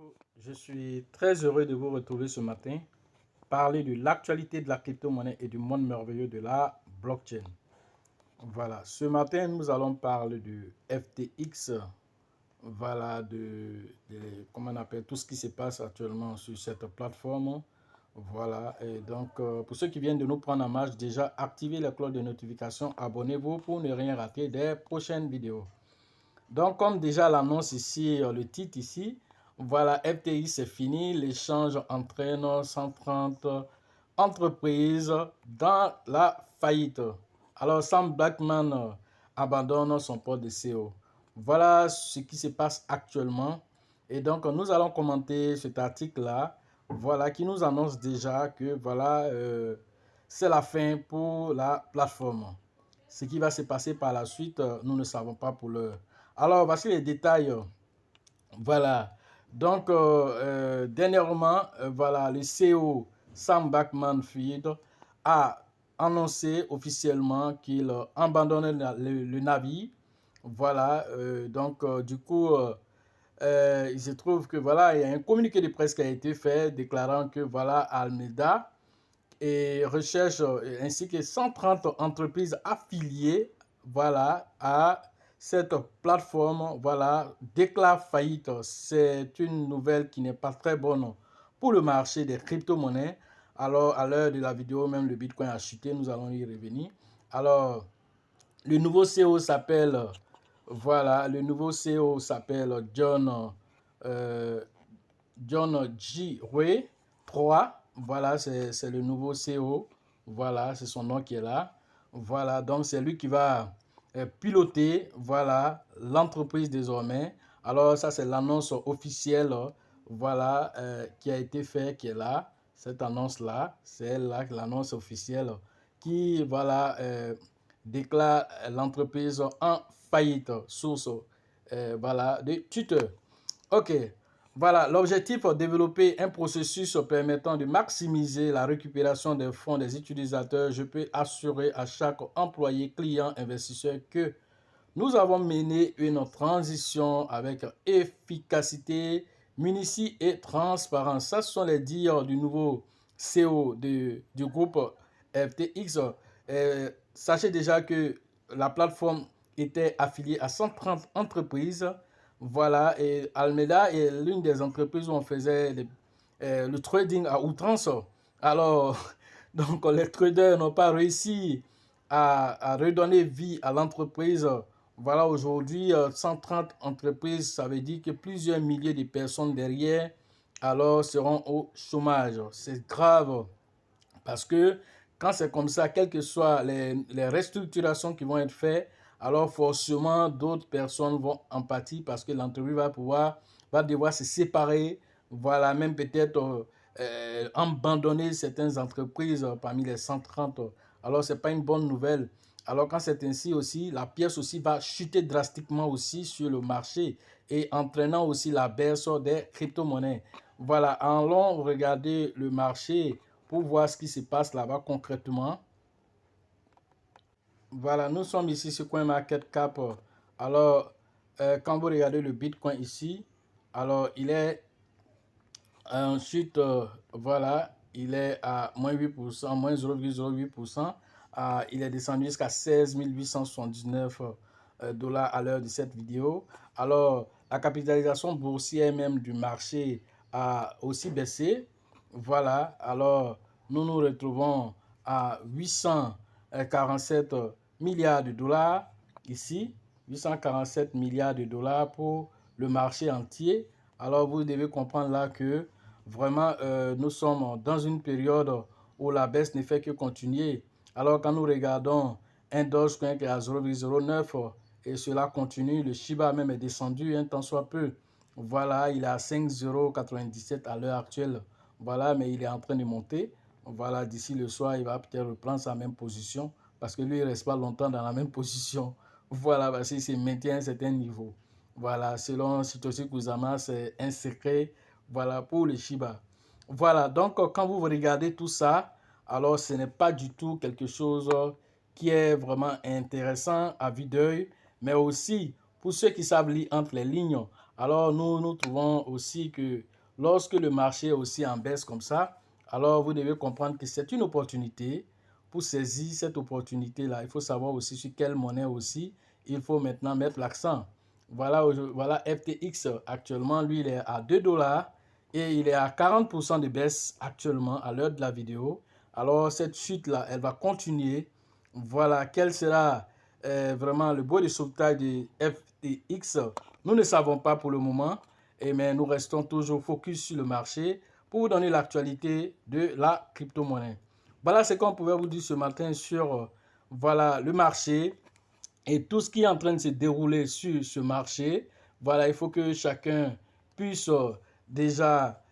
Bonjour, je suis très heureux de vous retrouver ce matin, parler de l'actualité de la crypto-monnaie et du monde merveilleux de la blockchain. Voilà, ce matin, nous allons parler du FTX, voilà, comment on appelle tout ce qui se passe actuellement sur cette plateforme. Voilà, et donc, pour ceux qui viennent de nous prendre en marche, déjà, activez la cloche de notification, abonnez-vous pour ne rien rater des prochaines vidéos. Donc, comme déjà l'annonce ici, le titre ici, voilà, FTX c'est fini. L'échange entraîne 130 entreprises dans la faillite. Alors, Sam Bankman abandonne son poste de CEO. Voilà ce qui se passe actuellement. Et donc, nous allons commenter cet article-là, voilà, qui nous annonce déjà que, voilà, c'est la fin pour la plateforme. Ce qui va se passer par la suite, nous ne savons pas pour l'heure. Alors, voici les détails. Voilà. Donc, dernièrement, voilà, le CEO Sam Bankman-Fried a annoncé officiellement qu'il abandonnait le navire. Voilà. Donc, du coup, il se trouve que voilà, il y a un communiqué de presse qui a été fait déclarant que voilà, Alameda et recherche ainsi que 130 entreprises affiliées, voilà, à cette plateforme, voilà, déclare faillite. C'est une nouvelle qui n'est pas très bonne pour le marché des crypto-monnaies. Alors, à l'heure de la vidéo, même le Bitcoin a chuté, nous allons y revenir. Alors, le nouveau CEO s'appelle, voilà, le nouveau CEO s'appelle John G. Ray 3. Voilà, c'est le nouveau CEO. Voilà, c'est son nom qui est là. Voilà, donc c'est lui qui va piloter, voilà, l'entreprise désormais. Alors ça, c'est l'annonce officielle, voilà, qui a été faite, qui est là. Cette annonce-là, c'est là l'annonce officielle qui, voilà, déclare l'entreprise en faillite, source, voilà, de Twitter. Ok, voilà, l'objectif est de développer un processus permettant de maximiser la récupération des fonds des utilisateurs. Je peux assurer à chaque employé, client, investisseur que nous avons mené une transition avec efficacité, munitie et transparence. Ça, ce sont les dires du nouveau CEO du groupe FTX. Sachez déjà que la plateforme était affiliée à 130 entreprises. Voilà, et Alameda est l'une des entreprises où on faisait le trading à outrance. Alors, donc les traders n'ont pas réussi à redonner vie à l'entreprise. Voilà, aujourd'hui, 130 entreprises, ça veut dire que plusieurs milliers de personnes derrière, alors, seront au chômage. C'est grave parce que quand c'est comme ça, quelles que soient les restructurations qui vont être faites, alors forcément, d'autres personnes vont en pâtir parce que l'entreprise va devoir se séparer, voilà, même peut-être abandonner certaines entreprises parmi les 130. Alors, ce n'est pas une bonne nouvelle. Alors, quand c'est ainsi aussi, la pièce aussi va chuter drastiquement aussi sur le marché et entraînant aussi la baisse des crypto-monnaies. Voilà, allons regarder le marché pour voir ce qui se passe là-bas concrètement. Voilà, nous sommes ici sur CoinMarketCap. Alors, quand vous regardez le Bitcoin ici, alors il est ensuite, voilà, il est à moins 8%, moins 0,08%. Il est descendu jusqu'à 16 879 dollars à l'heure de cette vidéo. Alors, la capitalisation boursière même du marché a aussi baissé. Voilà, alors nous nous retrouvons à 847 milliards de dollars ici, 847 milliards de dollars pour le marché entier. Alors vous devez comprendre là que vraiment nous sommes dans une période où la baisse ne fait que continuer. Alors quand nous regardons un Dogecoin qui est à 0,09 et cela continue, le Shiba même est descendu un tant soit peu. Voilà, il est à 5,97 à l'heure actuelle. Voilà, mais il est en train de monter. Voilà, d'ici le soir, il va peut-être reprendre sa même position parce que lui, il ne reste pas longtemps dans la même position. Voilà, parce qu'il se maintient à un certain niveau. Voilà, selon Satoshi Kusama, c'est un secret, voilà, pour le Shiba. Voilà, donc quand vous regardez tout ça, alors ce n'est pas du tout quelque chose qui est vraiment intéressant à vue d'œil, mais aussi pour ceux qui savent lire entre les lignes. Alors nous trouvons aussi que lorsque le marché est aussi en baisse comme ça, alors vous devez comprendre que c'est une opportunité. Pour saisir cette opportunité-là, il faut savoir aussi sur quelle monnaie aussi il faut maintenant mettre l'accent. Voilà, voilà FTX actuellement, lui, il est à 2 $ et il est à 40% de baisse actuellement à l'heure de la vidéo. Alors, cette chute-là, elle va continuer. Voilà, quel sera vraiment le bout de sauvetage de FTX? Nous ne savons pas pour le moment, mais nous restons toujours focus sur le marché pour vous donner l'actualité de la crypto-monnaie. Voilà ce qu'on pouvait vous dire ce matin sur voilà, le marché et tout ce qui est en train de se dérouler sur ce marché. Voilà, il faut que chacun puisse déjà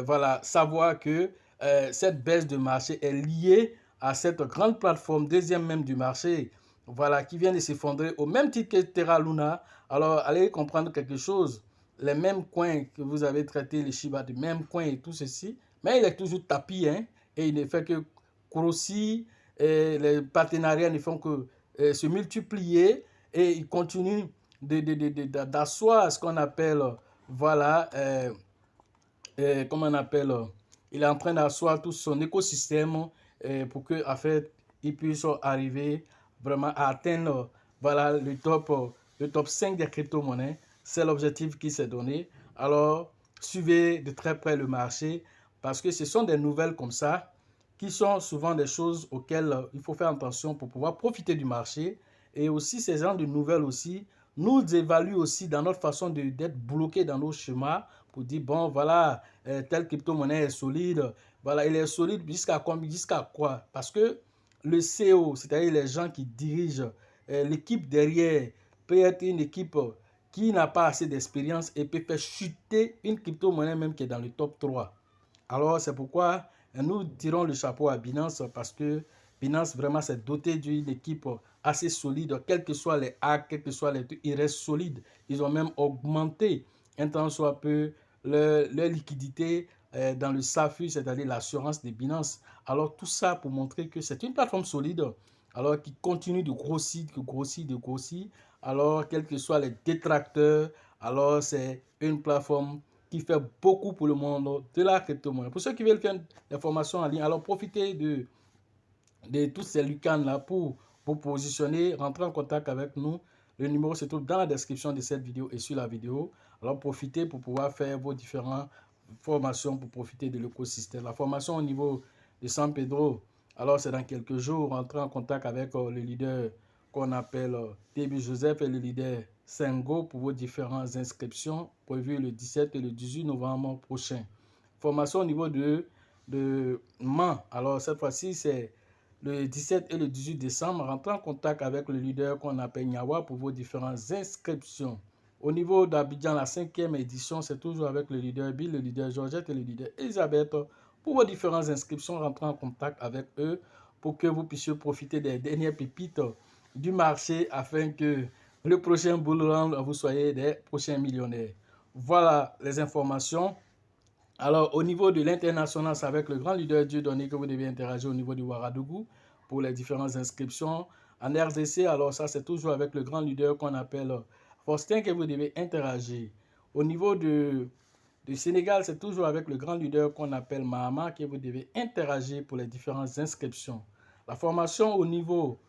voilà, savoir que cette baisse de marché est liée à cette grande plateforme, deuxième même du marché, voilà, qui vient de s'effondrer au même titre que Terra Luna. Alors, allez comprendre quelque chose. Les mêmes coins que vous avez traités, les Shiba, les mêmes coins et tout ceci, mais il est toujours tapis, hein, et il ne fait que grossir, et les partenariats ne font que se multiplier et il continue d'asseoir ce qu'on appelle, voilà, comment on appelle, il est en train d'asseoir tout son écosystème pour que, en fait, il puisse arriver vraiment à atteindre, voilà, le top 5 des crypto-monnaies. C'est l'objectif qui s'est donné. Alors, suivez de très près le marché parce que ce sont des nouvelles comme ça qui sont souvent des choses auxquelles il faut faire attention pour pouvoir profiter du marché. Et aussi, ces genres de nouvelles aussi nous évaluent aussi dans notre façon d'être bloqués dans nos schémas pour dire, bon, voilà, telle crypto-monnaie est solide. Voilà, il est solide jusqu'à quoi? Parce que le CEO, c'est-à-dire les gens qui dirigent l'équipe derrière, peut être une équipe qui n'a pas assez d'expérience et peut faire chuter une crypto-monnaie même qui est dans le top 3. Alors, c'est pourquoi nous tirons le chapeau à Binance parce que Binance vraiment s'est doté d'une équipe assez solide, quels que soient les hacks, quels que soient les trucs, ils restent solides. Ils ont même augmenté un tant soit peu leur liquidité dans le SAFU, c'est-à-dire l'assurance de Binance. Alors, tout ça pour montrer que c'est une plateforme solide, alors qui continue de grossir, de grossir. Alors, quels que soient les détracteurs, alors c'est une plateforme qui fait beaucoup pour le monde de la crypto-monnaie. Pour ceux qui veulent faire des formations en ligne, alors profitez de tous ces lucans-là pour vous positionner, rentrer en contact avec nous. Le numéro se trouve dans la description de cette vidéo et sur la vidéo. Alors profitez pour pouvoir faire vos différentes formations pour profiter de l'écosystème. La formation au niveau de San Pedro, alors c'est dans quelques jours, rentrer en contact avec le leader qu'on appelle Début Joseph et le leader Sengo pour vos différentes inscriptions prévues le 17 et le 18 novembre prochain. Formation au niveau de Mans. Alors cette fois-ci, c'est le 17 et le 18 décembre. Rentrez en contact avec le leader qu'on appelle Nyawa pour vos différentes inscriptions. Au niveau d'Abidjan, la 5e édition, c'est toujours avec le leader Bill, le leader Georgette et le leader Elisabeth. Pour vos différentes inscriptions, rentrez en contact avec eux pour que vous puissiez profiter des dernières pépites du marché afin que le prochain bull run, vous soyez des prochains millionnaires. Voilà les informations. Alors, au niveau de l'international, c'est avec le grand leader Dieudonné que vous devez interagir au niveau du Ouagadougou pour les différentes inscriptions. En RDC, alors ça, c'est toujours avec le grand leader qu'on appelle Faustin que vous devez interagir. Au niveau du Sénégal, c'est toujours avec le grand leader qu'on appelle Mahama que vous devez interagir pour les différentes inscriptions. La formation au niveau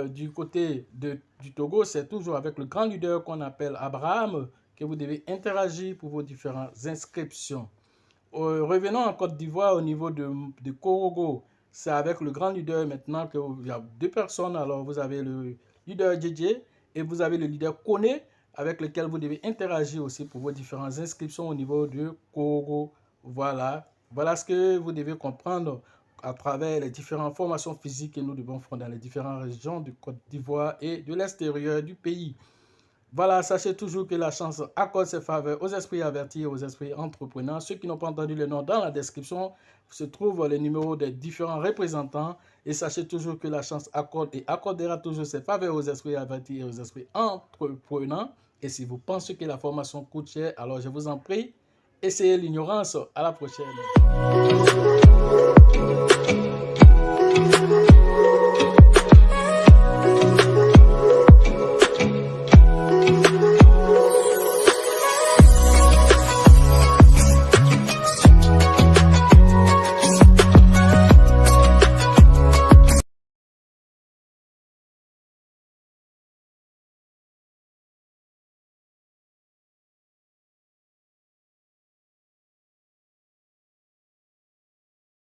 du côté du Togo, c'est toujours avec le grand leader qu'on appelle Abraham que vous devez interagir pour vos différentes inscriptions. Revenons en Côte d'Ivoire au niveau de Korogo. C'est avec le grand leader maintenant qu'il y a deux personnes. Alors, vous avez le leader JJ et vous avez le leader Kone avec lequel vous devez interagir aussi pour vos différentes inscriptions au niveau de Korogo. Voilà. Voilà ce que vous devez comprendre à travers les différentes formations physiques que nous devons faire dans les différentes régions de Côte d'Ivoire et de l'extérieur du pays. Voilà, sachez toujours que la chance accorde ses faveurs aux esprits avertis et aux esprits entrepreneurs. Ceux qui n'ont pas entendu le nom dans la description, se trouvent les numéros des différents représentants. Et sachez toujours que la chance accorde et accordera toujours ses faveurs aux esprits avertis et aux esprits entrepreneurs. Et si vous pensez que la formation coûte cher, alors je vous en prie, essayez l'ignorance. À la prochaine.